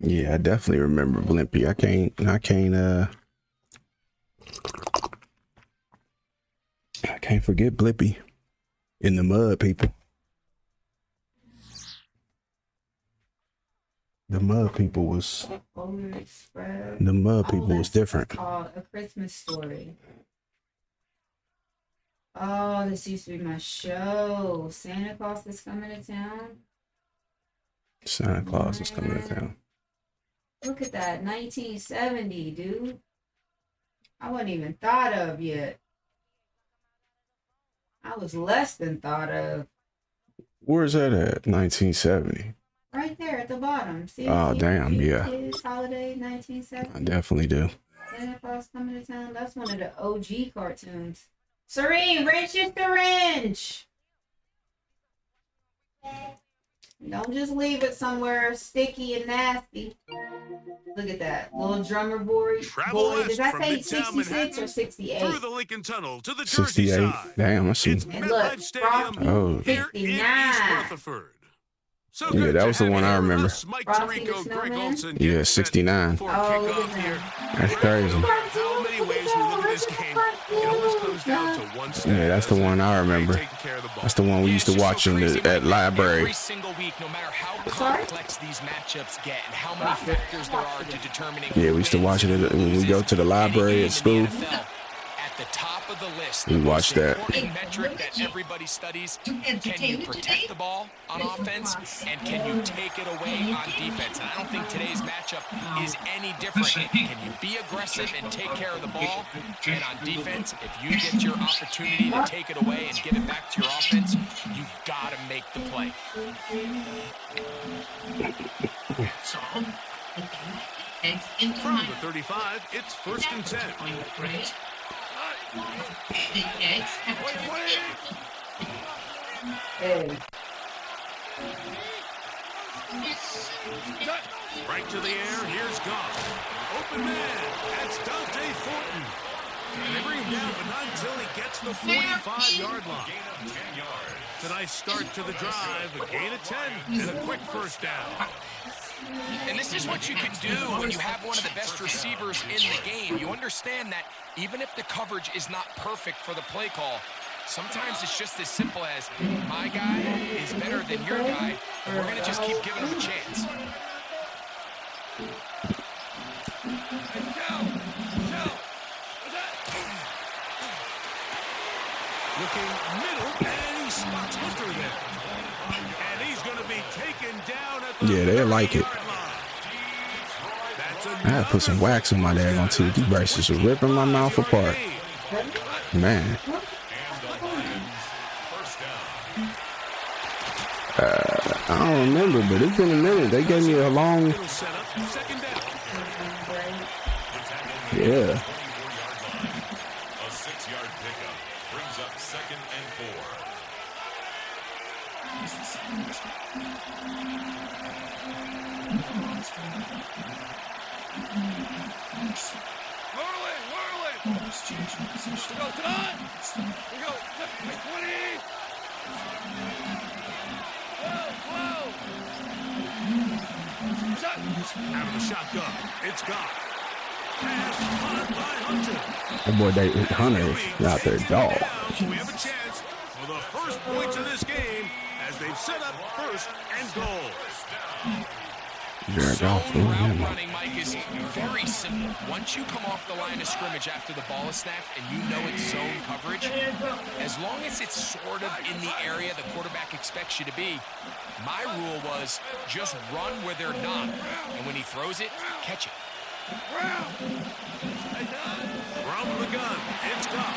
Yeah, I definitely remember Blimpie. I can't forget Blimpie in the mud, people. The mud people was different. Called A Christmas Story. Oh, this used to be my show. Santa Claus is coming to town. Santa Claus is coming to town. Look at that, 1970, dude. I wasn't even thought of yet. I was less than thought of. Where's that at? 1970. Right there at the bottom. See? Oh, damn, yeah. Kids Holiday, 1970. I definitely do. Santa Claus coming to town. That's one of the OG cartoons. Serene, wrench your syringe. Don't just leave it somewhere sticky and nasty. Look at that little drummer boy. Did I say 66 or 68? Through the Lincoln Tunnel to the Jersey 68. side. Damn, I see. And look, Oh. 69. So Yeah, that was the one I remember. Frosty the Snowman? Yeah, 69. Oh, look at that. That's crazy. How many ways we look at this game, it always comes down to one step. Yeah, that's the one I remember. That's the one we used to watch at library. Every single week, no matter how complex these matchups get and how many factors there are to determining. Yeah, we used to watch it when we go to the library at school. At the top of the list, We watched that. metric that everybody studies: can you protect the ball on offense, and can you take it away on defense? And I don't think today's matchup is any different. Can you be aggressive and take care of the ball? And on defense, if you get your opportunity to take it away and give it back to your offense, you've got to make the play. From the 35, it's 1st and 10. Hey. Right to the air, here's Goff. Open man, that's Dante Thornton. And they bring him down, but not until he gets the 45-yard line. It's a nice start to the drive, a gain of 10, and a quick first down. And this is what you can do when you have one of the best receivers in the game. You understand that even if the coverage is not perfect for the play call, sometimes it's just as simple as my guy is better than your guy, and we're going to just keep giving him a chance. Looking middle, and he spots Hunter there. And he's going to be taken down at the Yeah, they like it. I had to put some wax on my daggone teeth. These braces are ripping my mouth apart. Man. I don't remember, but it's been a minute. They gave me a long... Yeah. A 6-yard pickup brings up 2nd and 4. Whirling. We go tonight. We go 20. 12. Out of the shotgun. It's Goff. Pass caught by Hunter. That boy Hunter is out there, dog. We have a chance for the first points of this game as they've set up 1st and goal. Zone route running, Mike, is very simple. Once you come off the line of scrimmage after the ball is snapped and you know it's zone coverage, as long as it's sort of in the area the quarterback expects you to be, my rule was just run where they're not. And when he throws it, catch it. From the gun, it's Goff.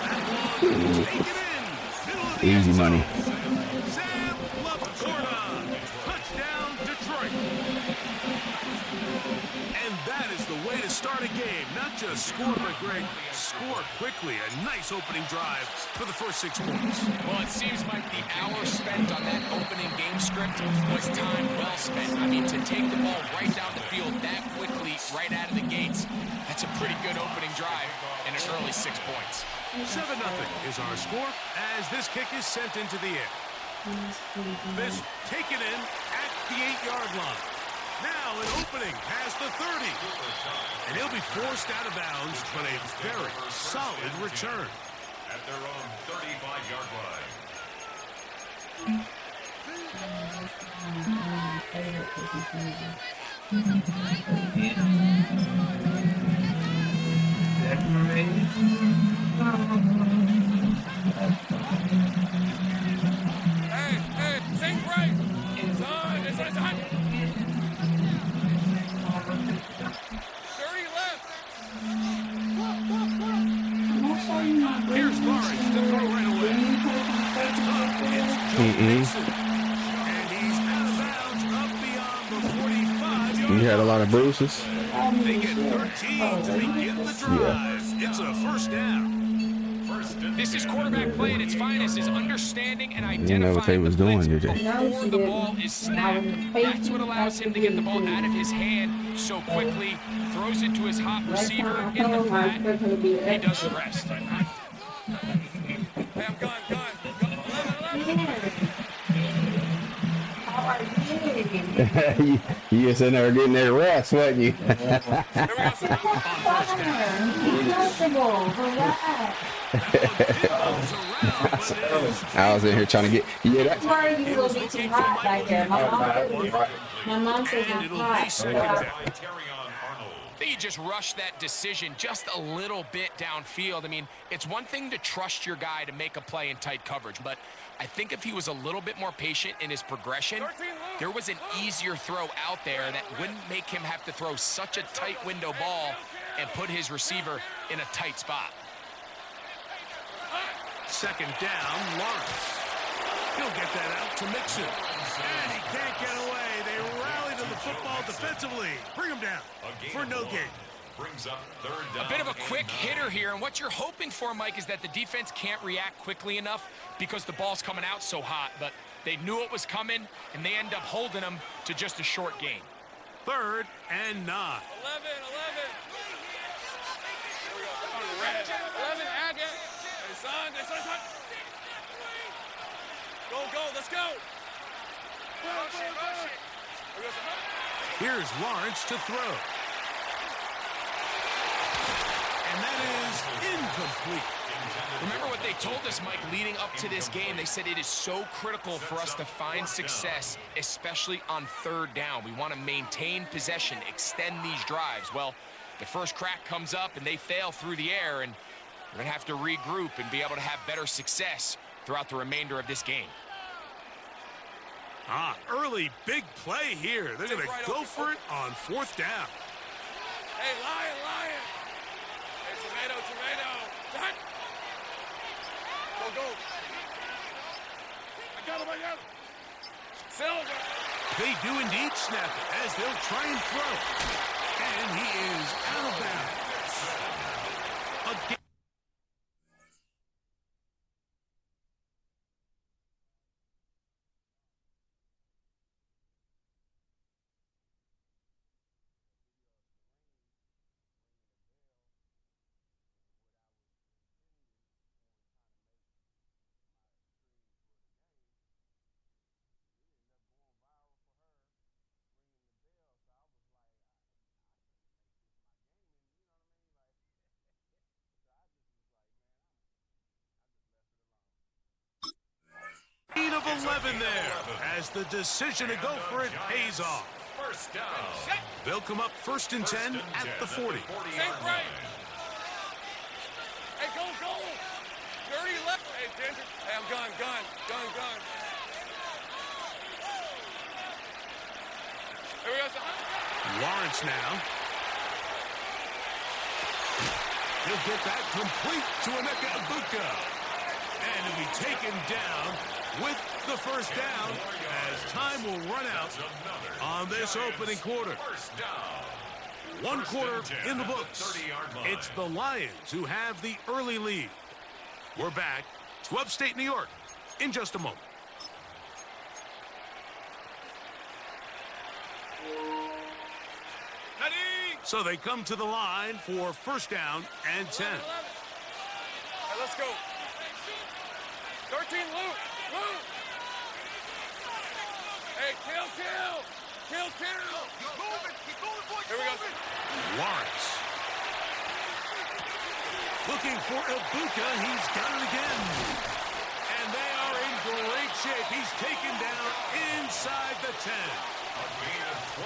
That one, take it in. Middle of the Easy end zone. money. Sam Laporta. Touchdown, Detroit. And that is the way to start a game. Not just score, but Greg, score quickly. A nice opening drive for the first 6 points. Well, it seems like the hour spent on that opening game script was time well spent. I mean, to take the ball right down the field that quickly, right out of the gates, that's a pretty good opening drive and an early 6 points. 7-0 is our score as this kick is sent into the air. This taken in at the 8-yard line. Now now an opening past the 30. And he'll be forced out of bounds, but a very solid return. At their own 35-yard line. Hey, sing right. It's on. 30 left. Here's Lawrence to throw right away. That's up. It's Joe Mixon. And he's out of bounds up beyond the 45-yard line. You had a lot of bruises. They get 13 to begin the drive. It's a first down. This is quarterback play at its finest, is understanding and You didn't know what they identifying was the doing, blitz did you? before the ball is snapped. That's what allows him to get the ball out of his hand so quickly, throws it to his hot receiver in the flat. He does the rest. Hey, I'm gone. You was in there getting that rest, wasn't you? I was in here trying to get. Yeah, that. Why are you a little bit too hot back there? My mom says And it's it'll be hot. second down. By Terrion Arnold. I think he just rushed that decision just a little bit downfield. I mean, it's one thing to trust your guy to make a play in tight coverage, but I think if he was a little bit more patient in his progression, there was an easier throw out there that wouldn't make him have to throw such a tight window ball and put his receiver in a tight spot. Second down, Lawrence. He'll get that out to Mixon. And he can't get away. They rally to the football defensively. Bring him down for no gain. Brings up third down. A bit of a quick hitter here, and what you're hoping for, Mike, is that the defense can't react quickly enough because the ball's coming out so hot, but they knew it was coming, and they end up holding them to just a short gain. 3rd and 9. 11. Here we go. Come on, red. 11, Agate. Hey, son. Go. Let's go. Here's Lawrence to throw. And that is incomplete. Remember what they told us, Mike, leading up to this game? They said it is so critical for us to find success, especially on 3rd down. We want to maintain possession, extend these drives. Well, the first crack comes up, and they fail through the air, and we're going to have to regroup and be able to have better success throughout the remainder of this game. Early big play here. They're going to go for it on 4th down. Hey, Lion. Hey, tomato. Done. Go. I got him. Silver. They do indeed snap it as they'll try and throw. And he is out of bounds. Again. Of 11 there as the decision to go for it pays off. First down. They'll come up 1st and 10 at the 40. Take right. Hey, go. 30 left. Hey, Ginger. Hey, I'm gone. Here we go, son. Lawrence now. He'll get that complete to Emeka Egbuka. And he'll be taken down with the first down as time will run out on this opening quarter. 1 quarter in the books. It's the Lions who have the early lead. We're back to upstate New York in just a moment. So they come to the line for 1st down and 10. 11. Hey, let's go. 13, Luke. Hey, kill. Here we go. Lawrence. Looking for Ibuka. He's got it again. And they are in great shape. He's taken down inside the 10.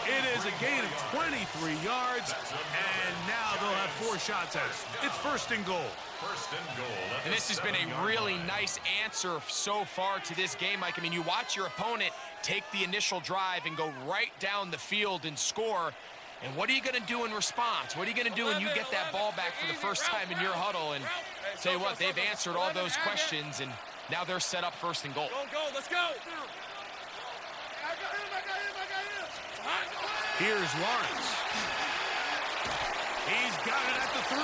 It is a gain of 23 yards, and now they'll have 4 shots at it. It's first and goal. First and goal. And this has been a really nice answer so far to this game, Mike. I mean, you watch your opponent take the initial drive and go right down the field and score. And what are you going to do in response? What are you going to do when you get that ball back for the first time in your huddle? And tell you what, they've answered all those questions, and now they're set up first and goal. Go, let's go. Here's Lawrence. He's got it at the 3.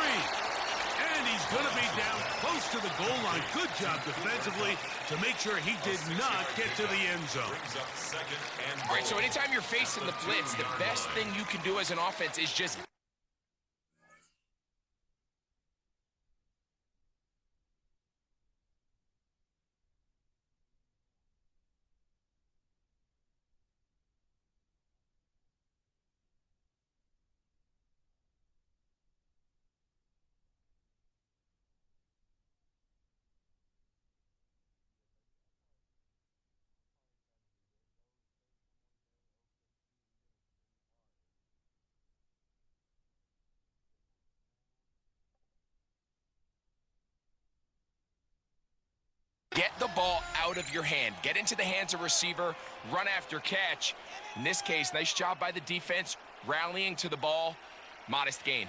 And he's going to be down close to the goal line. Good job defensively to make sure he did not get to the end zone. Brings up second and All right, so anytime you're facing the blitz, the best thing you can do as an offense is just get the ball out of your hand. Get into the hands of receiver, run after catch. In this case, nice job by the defense, rallying to the ball. Modest gain.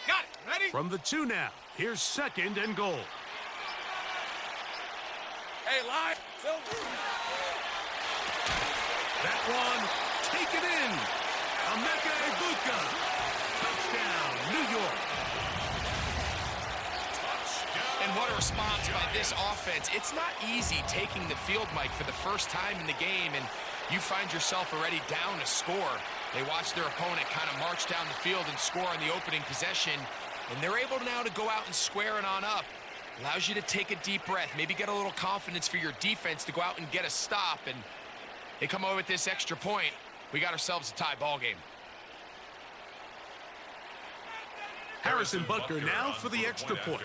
Got it. Ready? From the 2 now. Here's second and goal. Hey, live. That one taken in. Emeka Ibuka. Touchdown, New York. And what a response by this offense. It's not easy taking the field, Mike, for the first time in the game, and you find yourself already down a score. They watch their opponent kind of march down the field and score on the opening possession, and they're able now to go out and square it on up. Allows you to take a deep breath, maybe get a little confidence for your defense to go out and get a stop, and they come away with this extra point. We got ourselves a tie ball game. Harrison Butker now for the extra point.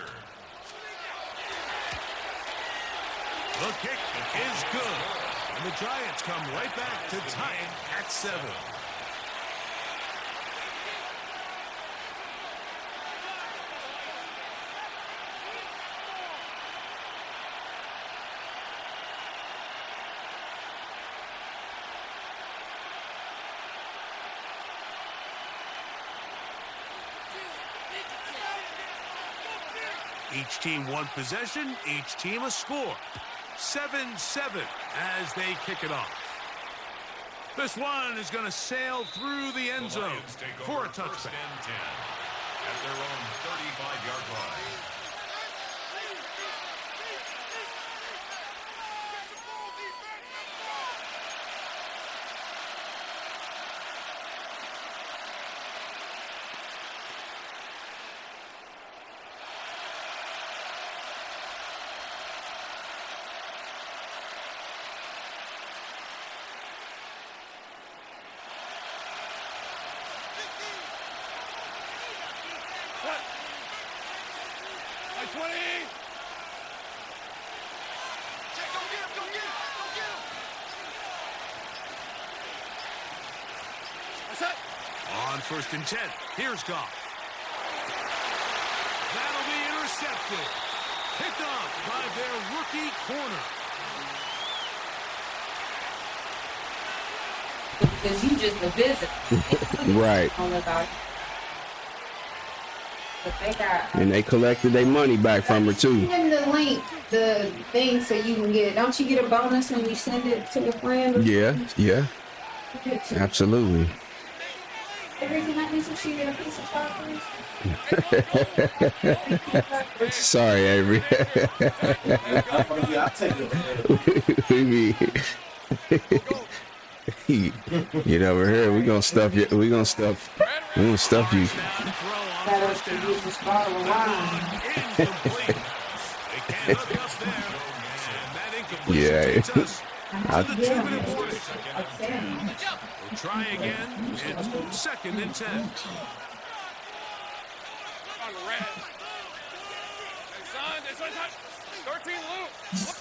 The kick is good. And the Giants come right back to tie it at 7. Each team one possession, each team a score. 7-7 as they kick it off. This one is going to sail through the end zone for a touchback. First and 10 at their own 35-yard line. On first and 10, here's Goff. That'll be intercepted. Picked off by their rookie corner. Because you just a visitor. Right. On the guy. But they got. And they collected their money back from her too. Send them the link, the thing, so you can get. Don't you get a bonus when you send it to a friend? Yeah. Absolutely. Every time I should get a piece of chocolate. Sorry, Avery. Get over here. We gonna stuff you. We gonna stuff you. Better to use this bottle of wine. Yeah. We'll try again. It's 2nd and 10. On red. Hey, son, this one's hot. 13 loop.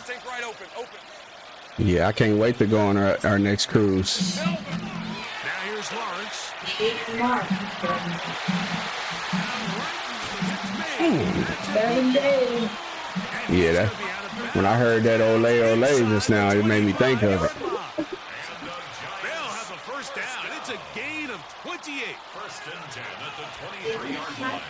Take right open. Yeah, I can't wait to go on our next cruise. Now here's Lawrence. Yeah, that, when I heard that ole just now, it made me think of it. They'll have a first down. It's a gain of 28. 1st and 10 at the 23-yard line.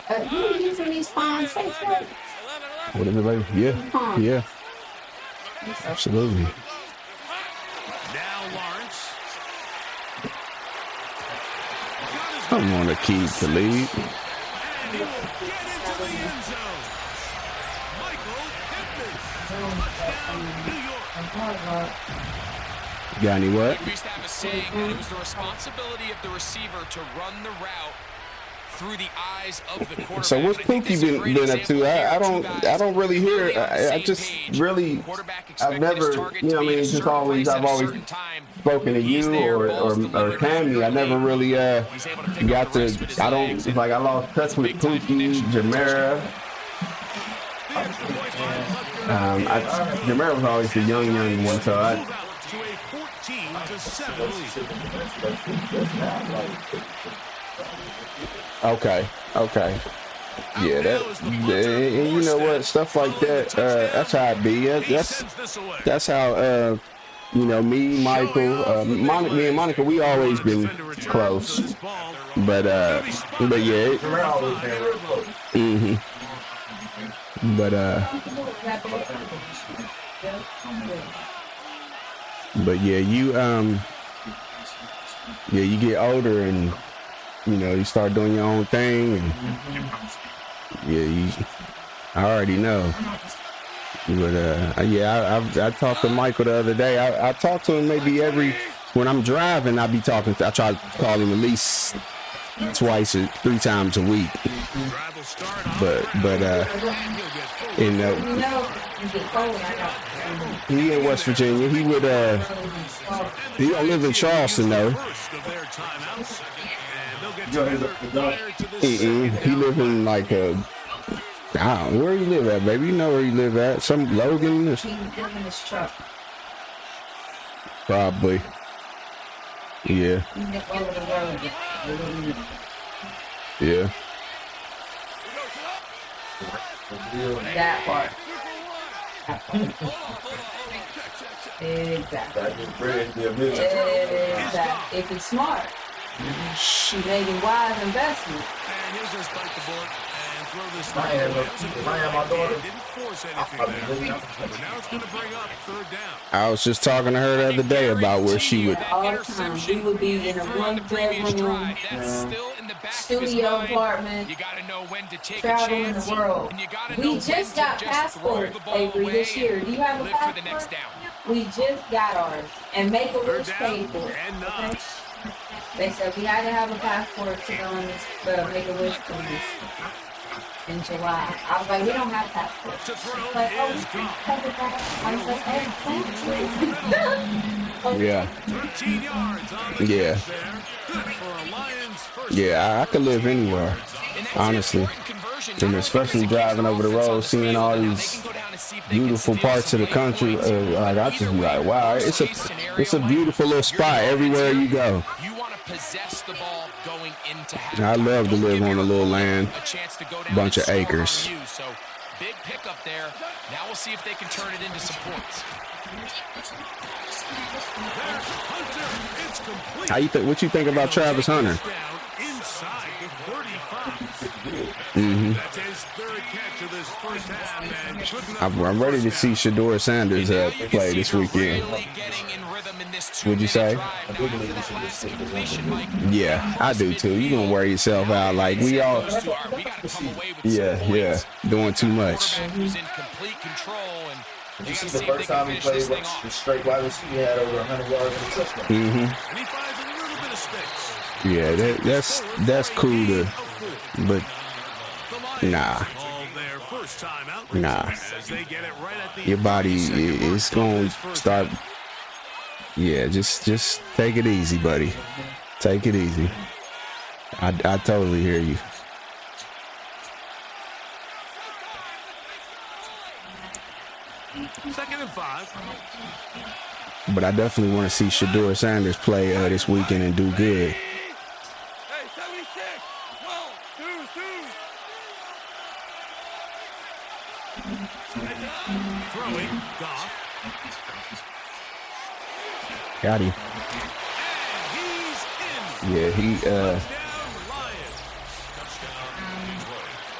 Hey, Who are using these phones? Facebook? 11. What is it, baby? Yeah. Absolutely. Now Lawrence. I'm on the key to lead. And he will get into the end zone. Michael Pittman. Touchdown, New York. Got any what? We used to have a saying that it was the responsibility of the receiver to run the route through the eyes of the quarterback. So what's Pookie been up to? I don't really hear. I just really, I've never, you know what I mean, just always, I've always spoken to you or Cammy. I never really got to, I lost touch with Pookie, Jamera. Jamera was always the young one, so I. To a 14-7 lead. Okay. Yeah, and you know what, stuff like that, that's how it be. That's how, you know, me, Michael, me and Monica, we always been close. But yeah. But yeah, you get older and, you know, you start doing your own thing, and I already know. But I talked to Michael the other day. I talk to him maybe when I'm driving. I try to call him at least 2 or 3 times a week. But he in West Virginia. He don't live in Charleston though. He live in like where you live at, baby? You know where you live at? Some Logan? He's driving his truck. Probably. Yeah. Yeah. That part. Exactly. If it's smart, she's making wise investment. And he'll just bite the bullet and throw this. My daughter. Didn't force anything there. But now it's going to bring up 3rd down. I was just talking to her the other day about where she would. All the time. She would be in a 1-bedroom studio apartment, traveling the world. We just got passports, Avery, this year. Do you have a passport? We just got ours, and Make-A-Wish paid for it. Okay? They said we had to have a passport to go on this Make-A-Wish cruise in July. I was like, we don't have passports. Like, oh, I was like, Yeah. 13 yards on the Yeah. catch there. Good for a Lions first. Yeah, I could live anywhere, honestly. And especially driving over the road, seeing all these beautiful parts of the country, like I just be like, wow, it's a beautiful little spot everywhere you go. You want to possess the ball going into I love to live on a little land, a chance to go down bunch and of score on acres. you. So big pickup there. Now we'll see if they can turn it into some points. There's Hunter. It's complete. What you think about Travis Hunter? Down inside the 35. Mm-hmm. That's his 3rd catch of this first half. And couldn't I'm ready to see Shador Sanders play this weekend. Would you say? Yeah, I do too. You're gonna wear yourself out. Like we all. Yeah, doing too much. Who's in complete control, and Did you see the first time he played with the straight wide receiver? He had over 100 yards in the touchdown. And he finds a little bit of space. Yeah, that's cool to, but nah. Nah. Your body is going to start. Yeah, just take it easy, buddy. Take it easy. I totally hear you. Second and 5. But I definitely want to see Shedeur Sanders play this weekend and do good. Hey, 76. 12. 2. Throwing, Goff. Got him. And he's in. Yeah, he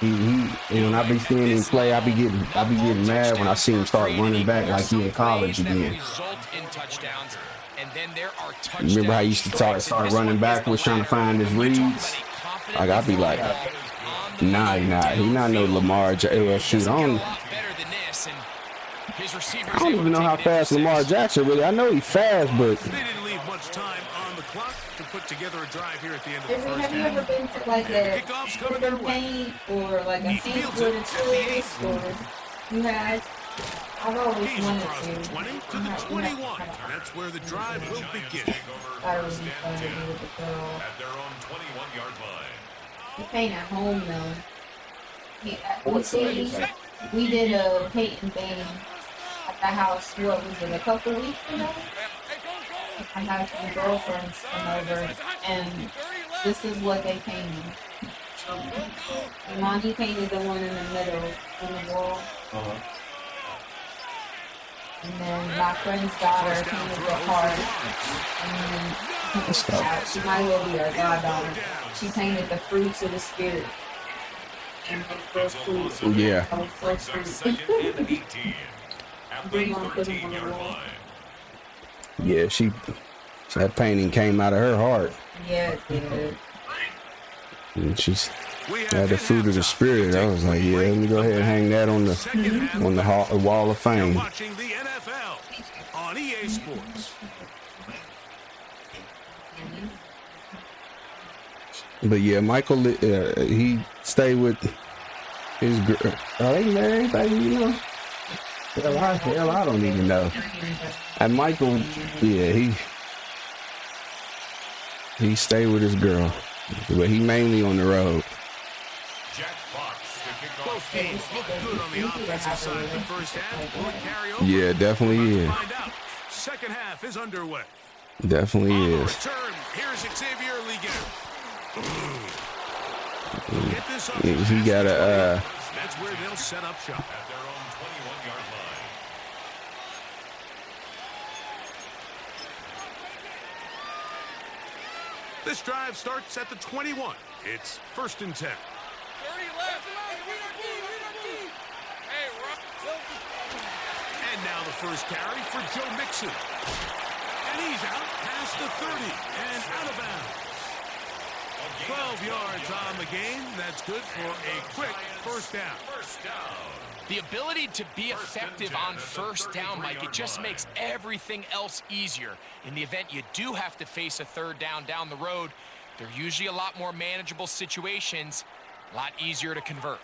when I be seeing him play, I be getting mad when I see him start running back like he in college again. Remember how he used to start running backwards trying to find his reads? Like I'd be like, nah, he not no Lamar. Shoot, I don't even know how fast Lamar Jackson really. I know he's fast, but They didn't leave much time on the clock to put together a drive here at the end of the Have first you ever half. been to like a Kickoff's coming their way. paint or like a He paint fields with it a at the tourist 8. or you had? I've always He's wanted across the to. 20 to the 21. That's where the drive will begin. Thought it would be fun to do with the girl. At their own 21-yard line. You paint at home though. We did a painting thing at the house. What was it? A couple weeks ago. I had some girlfriends come over, and this is what they painted. Monty painted the one in the middle on the wall. And then my friend's daughter painted the heart. And then she might well be our goddaughter. She painted the fruits of the spirit. And those fruits. yeah. I was so sweet. Second and 18. At the Didn't want to put them on the 13-yard wall. line. Yeah, that painting came out of her heart. Yeah, it did. And she's We had the fruit of the spirit. I was like, yeah, let me go ahead and hang that on the wall of You're fame. watching the NFL on EA Sports. But yeah, Michael, he stayed with his girl. Are they married? You know? Hell, I don't even know. And Michael, yeah, he stayed with his girl, but he mainly on the road. Jack Fox to kick Both off. teams look good on the offensive side of the first half. Will it carry over? Yeah, definitely We're is. about to find out. Second half is underway. Definitely On the is. return, here's Xavier Legan. Get this up. He got a. That's where they'll set up shop. At their own 21-yard line. This drive starts at the 21. It's 1st and 10. 30 left. Hey, Rock. And now the first carry for Joe Mixon. And he's out past the 30 and out of bounds. 12 yards on the game. That's good for a quick first down. First down. The ability to be effective on first down, Mike, it just makes everything else easier. In the event you do have to face a third down the road, they're usually a lot more manageable situations, a lot easier to convert.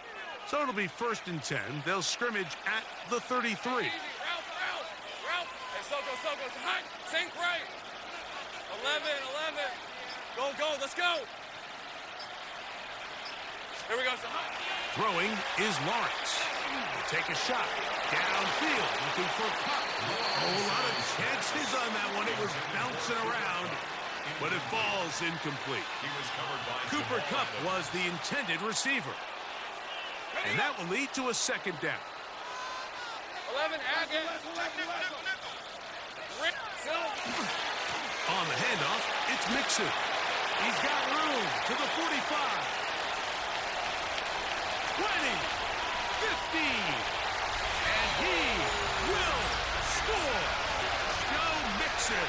So it'll be 1st and 10. They'll scrimmage at the 33. Ralph. Hey, Soko. Hot. Sink right. 11. Go. Let's go. Here we go. Throwing is Lawrence. They take a shot. Downfield, looking for Cup. A whole lot of chances on that one. It was bouncing around, but it falls incomplete. He was covered by Cooper Kupp was the intended receiver. And that will lead to a second down. 11. On the handoff, it's Mixon. He's got room to the 45. 20, 50, and he will score. Joe Mixon,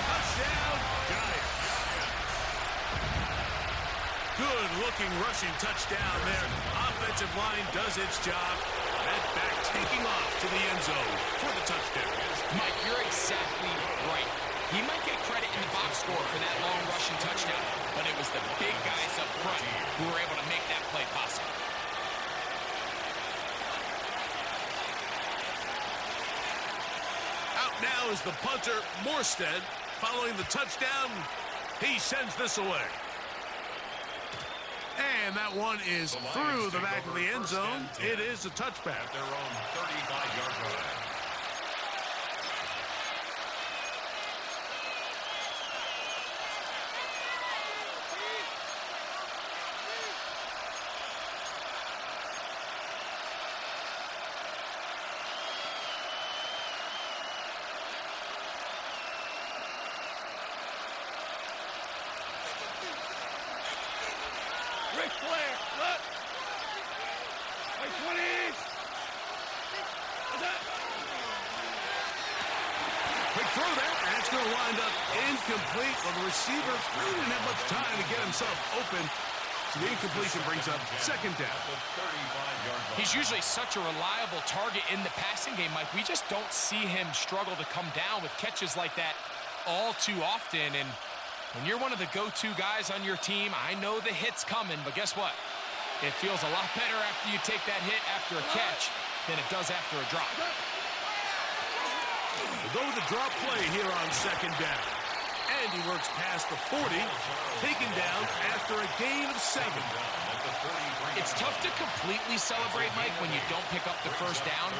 touchdown Giants. Good looking rushing touchdown there. Offensive line does its job. That back taking off to the end zone for the touchdown. Mike, you're exactly right. He might get credit in the box score for that long rushing touchdown, but it was the big guys up front who were able to make that play possible. Out now is the punter, Morstead. Following the touchdown, he sends this away. And that one is through the back of the end zone. It is a touchback. Their own 35-yard line. Ric Flair, look! Like 20! What's that? Quick throw there, and it's going to wind up incomplete. Well, the receiver really didn't have much time to get himself open. So the incompletion brings up second down. He's usually such a reliable target in the passing game, Mike. We just don't see him struggle to come down with catches like that all too often. And when you're one of the go-to guys on your team, I know the hit's coming, but guess what? It feels a lot better after you take that hit after a catch than it does after a drop. We'll go with the drop play here on second down. And he works past the 40, taken down after a gain of 7. It's tough to completely celebrate, Mike, when you don't pick up the first down,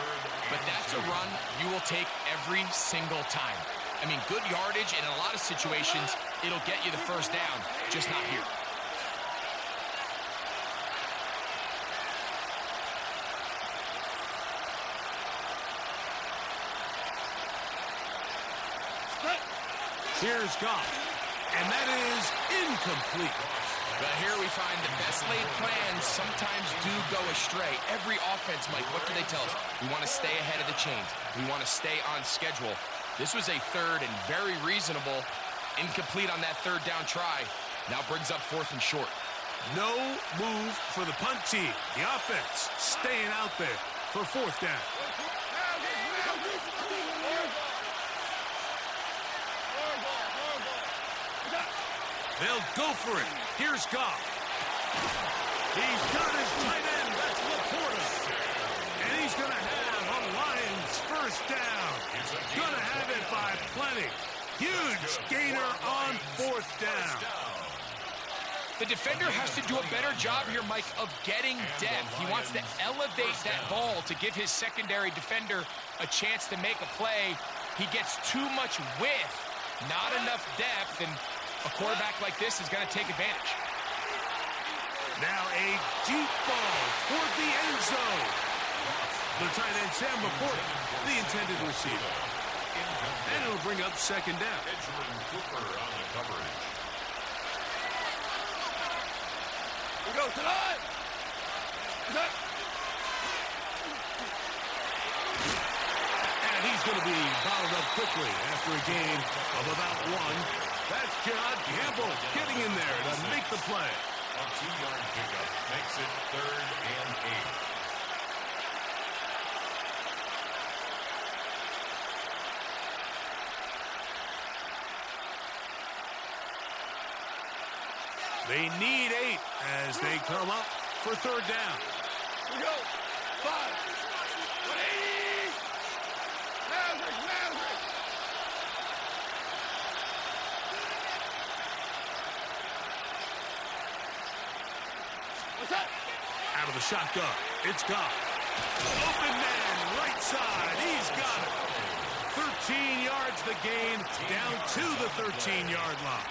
but that's a run you will take every single time. I mean, good yardage, and in a lot of situations, it'll get you the first down, just not here. Here's Goff, and that is incomplete. But here we find the best laid plans sometimes do go astray. Every offense, Mike, what do they tell us? We want to stay ahead of the chains. We want to stay on schedule. This was a third and very reasonable. Incomplete on that third down try. Now brings up 4th and short. No move for the punt team. The offense staying out there for 4th down. They'll go for it. Here's Goff. He's got his tight end. That's Laporta. And he's going to have a Lions first down. Going to have it by plenty. Huge gainer on 4th down. The defender has to do a better job here, Mike, of getting depth. He wants to elevate that ball to give his secondary defender a chance to make a play. He gets too much width, not enough depth, and a quarterback like this is going to take advantage. Now a deep ball toward the end zone. The tight end, Sam Laporta, the intended receiver. And it'll bring up second down. Benjamin Cooper on the coverage. We go tonight! And he's going to be bottled up quickly after a gain of about 1. That's John Campbell getting in there to make the play. A 2-yard pickup makes it 3rd and 8. They need 8 as they come up for 3rd down. We go! 5! 180! Maverick! What's that? Out of the shotgun, it's Goff. Open man, right side, he's got it. 13 yards the gain, down to the 13-yard line.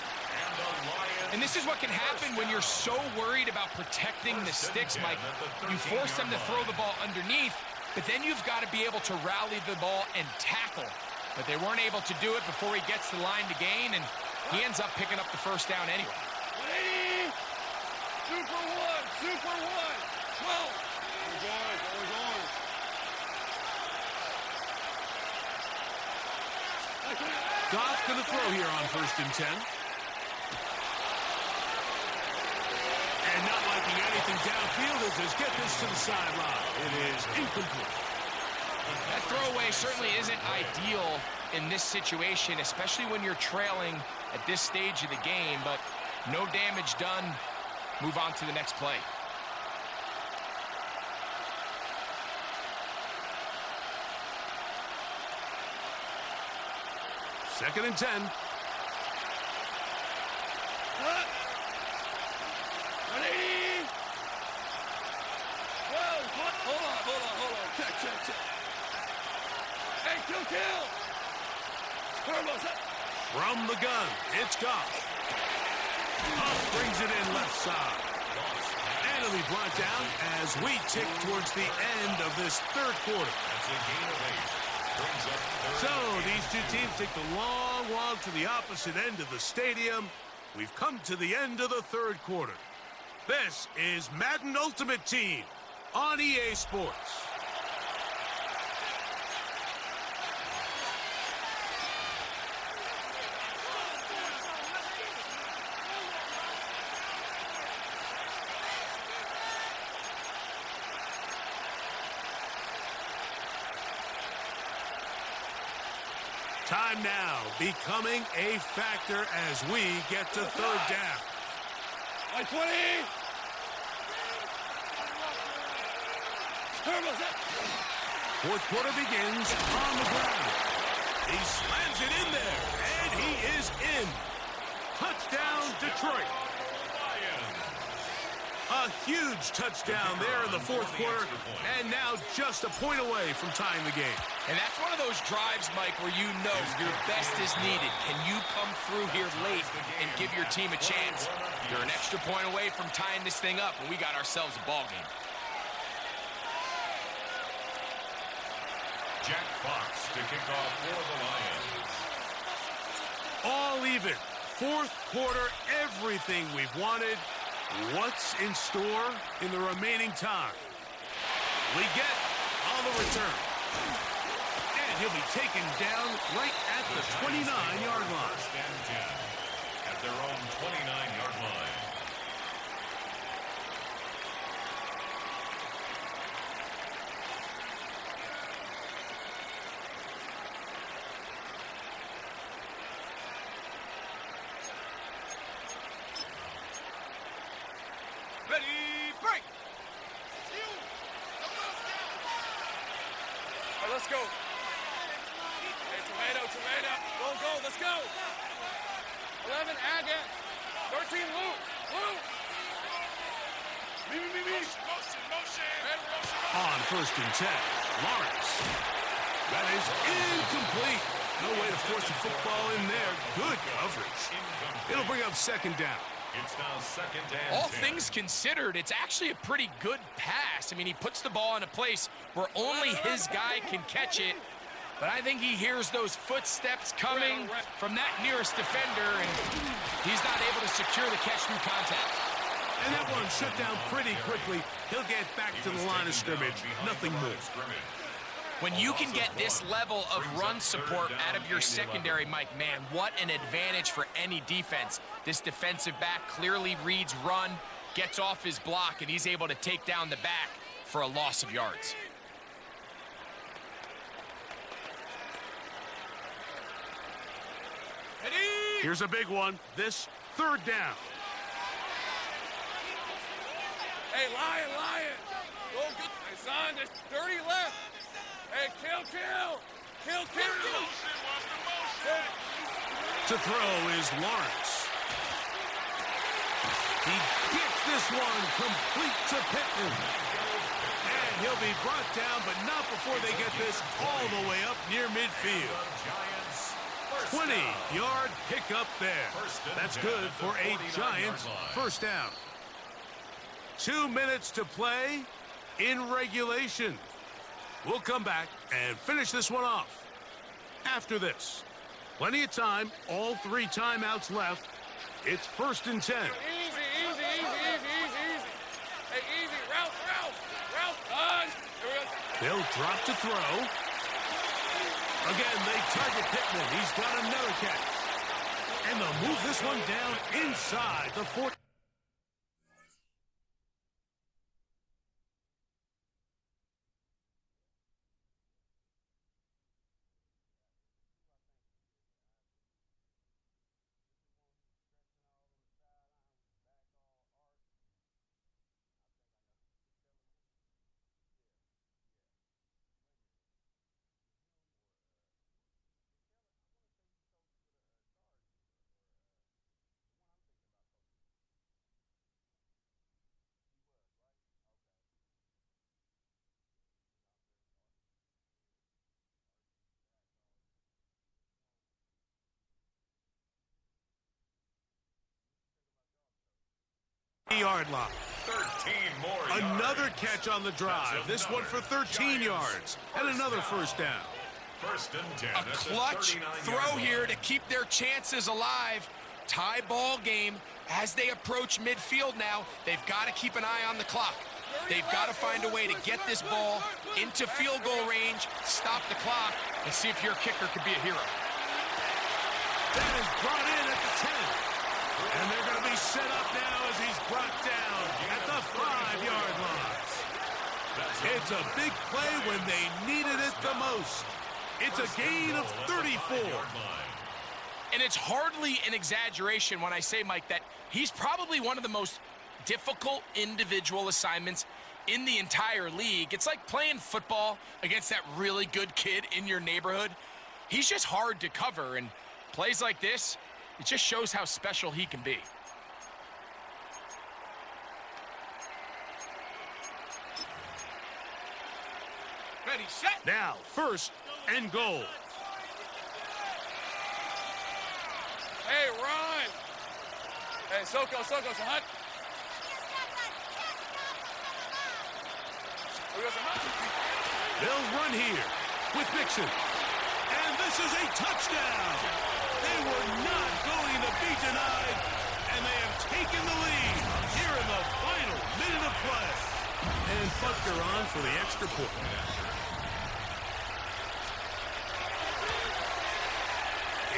And this is what can happen when you're so worried about protecting the sticks, Mike. You force them to throw the ball underneath, but then you've got to be able to rally the ball and tackle. But they weren't able to do it before he gets the line to gain, and he ends up picking up the first down anyway. 180! Super 1! 12! We're going. Goff going to throw here on 1st and 10. And not liking anything anything downfield as they get this to the sideline. It is incomplete. That throwaway certainly isn't ideal in this situation, especially when you're trailing at this stage of the game, but no damage done. Move on to the next play. Second and 10. Ready? Whoa, hold on. Check. Hey, kill. Turbo set. From the gun, it's Goff. Goff brings it in left side. And it'll be brought down as we tick towards the end of this third quarter. That's a gain of 8. Brings up third. So these two teams take the long walk to the opposite end of the stadium. We've come to the end of the third quarter. This is Madden Ultimate Team on EA Sports. Time now becoming a factor as we get to third down. By 20. Turbo set. Fourth quarter begins on the ground. He slams it in there, and he is in. Touchdown, Detroit. A huge touchdown there in the fourth quarter, and now just a point away from tying the game. And that's one of those drives, Mike, where you know your best is needed. Can you come through here late and give your team a chance? You're an extra point away from tying this thing up, and we got ourselves a ball game. Jack Fox to kick off for the Lions. All even. Fourth quarter, everything we've wanted. What's in store in the remaining time? We get on the return. And he'll be taken down right at the 29-yard line. Stand 10 at their own 29-yard line. Ready, break. All right, let's go. Hey, tomato. Go, let's go. 11, Agate. 13, Luke. Me. On first and 10, Lawrence. That is incomplete. No way to force the football in there. Good coverage. It'll bring up second down. It's now second and All 10. things considered, it's actually a pretty good pass. I mean, he puts the ball in a place where only his guy can catch it. But I think he hears those footsteps coming from that nearest defender, and he's not able to secure the catch through contact. And that one shut down pretty quickly. He'll get back to the line of scrimmage. Nothing more. When you can get this level of run support out of your secondary, Mike, man, what an advantage for any defense. This defensive back clearly reads run, gets off his block, and he's able to take down the back for a loss of yards. Here's a big one. This third down. Hey, Lion. Go good. Hey, son, there's 30 left. Hey, kill. To throw is Lawrence. He gets this one complete to Pittman. And he'll be brought down, but not before they get this all the way up near midfield. 20-yard pickup there. That's good for a Giants first down. 2 minutes to play in regulation. We'll come back and finish this one off after this. Plenty of time, all 3 timeouts left. It's first and 10. Easy. Hey, easy. Route. Here we go. They'll drop to throw. Again, they target Pittman. He's got another catch. And they'll move this one down inside the 40. yard line. 13 more Another yards. catch on the drive. This one for 13 yards. And another first down. First and 10. A clutch throw here to keep their chances alive. Tie ball game as they approach midfield now. They've got to keep an eye on the clock. They've got to find a way to get this ball into field goal range, stop the clock, and see if your kicker could be a hero. That is brought in at the 10. And they're going to be set up now as he's brought down at the 5-yard line. It's a big play when they needed it the most. It's a gain of 34. And it's hardly an exaggeration when I say, Mike, that he's probably one of the most difficult individual assignments in the entire league. It's like playing football against that really good kid in your neighborhood. He's just hard to cover, and plays like this, it just shows how special he can be. Ready, set. Now, first and goal. Hey, Ron. Hey, Soko, Sahat. They'll run here with Mixon. And this is a touchdown. They were not going to be denied, and they have taken the lead here in the final minute of play. And Butker on for the extra point.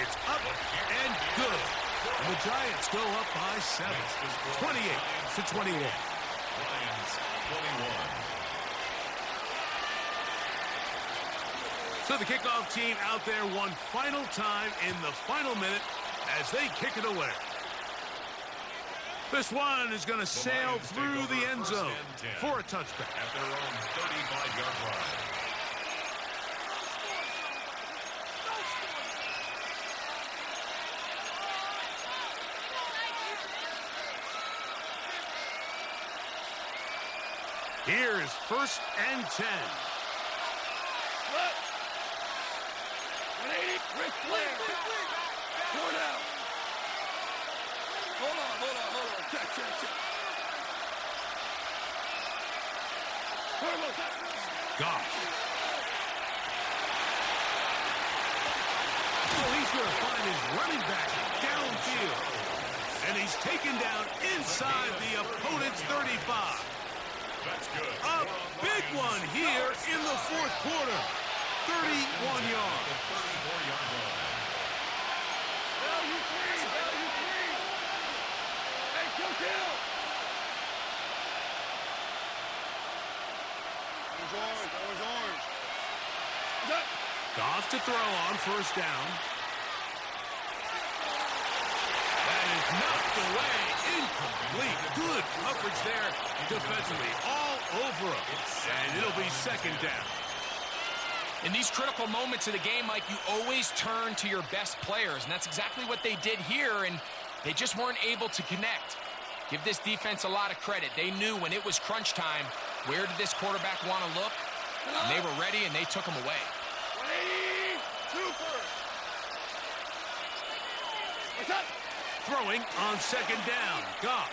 It's up and good. And the Giants go up by 7, 28-21. Lions 21. So the kickoff team out there one final time in the final minute as they kick it away. This one is going to sail through the end zone for a touchback. At their own 35-yard line. Here's first and 10. What? 180, Ric Flair. Going out. Hold on. Check. Goff. Well, he's going to find his running back downfield. And he's taken down inside the opponent's 35. That's good. A big one here in the fourth quarter. 31 yards. 34-yard line. Value three. Hey, kill. Orange. Goff to throw on first down. That is knocked away. Incomplete. Good coverage there defensively. All over him. And it'll be second down. In these critical moments of the game, Mike, you always turn to your best players, and that's exactly what they did here, and they just weren't able to connect. Give this defense a lot of credit. They knew when it was crunch time, where did this quarterback want to look? And they were ready, and they took him away. 180, super. What's up? Throwing on second down. Goff.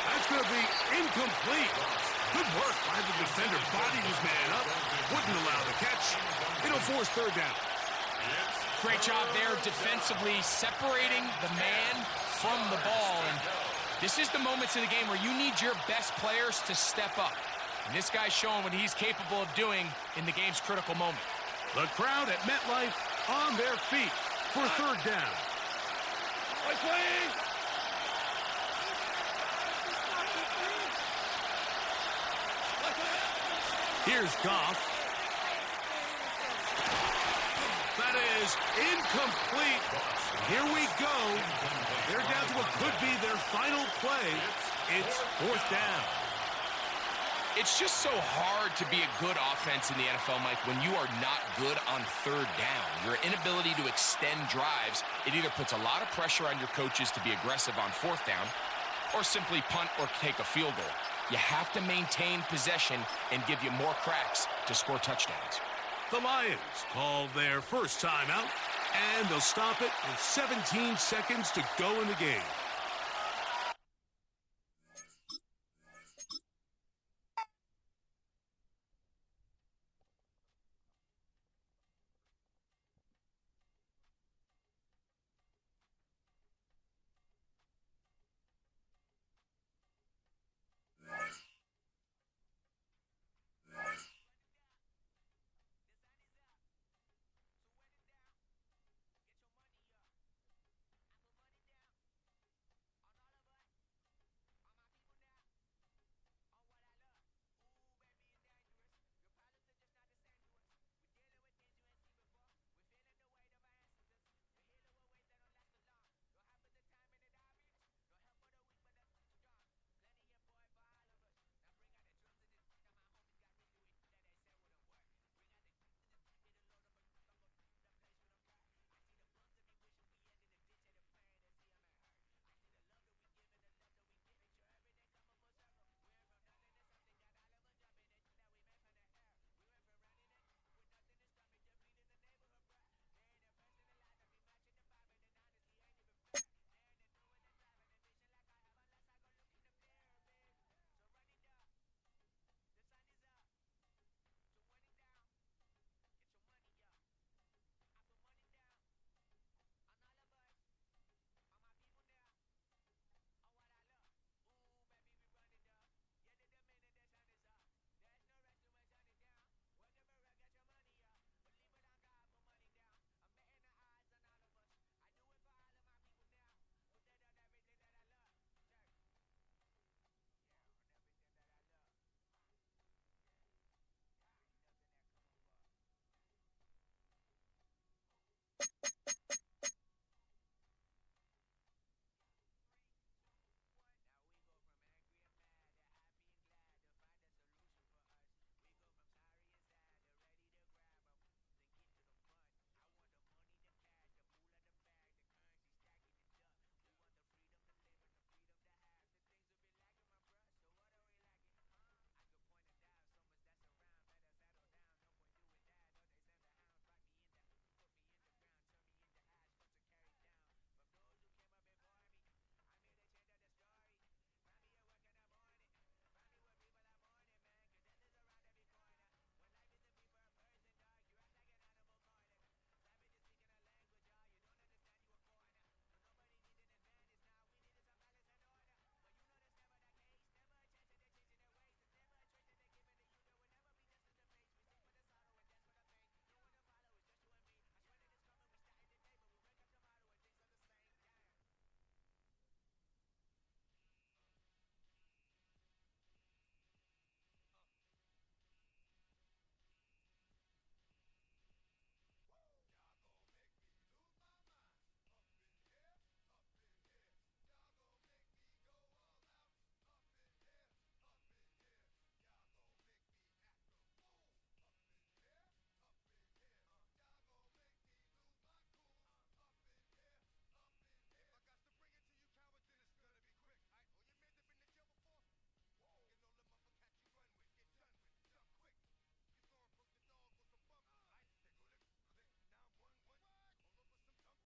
That's going to be incomplete. Good work by the defender. Bodied his man up. Wouldn't allow the catch. It'll force third down. Great job there defensively, separating the man from the ball. And this is the moments of the game where you need your best players to step up. And this guy's showing what he's capable of doing in the game's critical moment. The crowd at MetLife on their feet for third down. Here's Goff. That is incomplete. Here we go. They're down to what could be their final play. It's fourth down. It's just so hard to be a good offense in the NFL, Mike, when you are not good on third down. Your inability to extend drives, it either puts a lot of pressure on your coaches to be aggressive on fourth down or simply punt or take a field goal. You have to maintain possession and give you more cracks to score touchdowns. The Lions call their first timeout, and they'll stop it with 17 seconds to go in the game.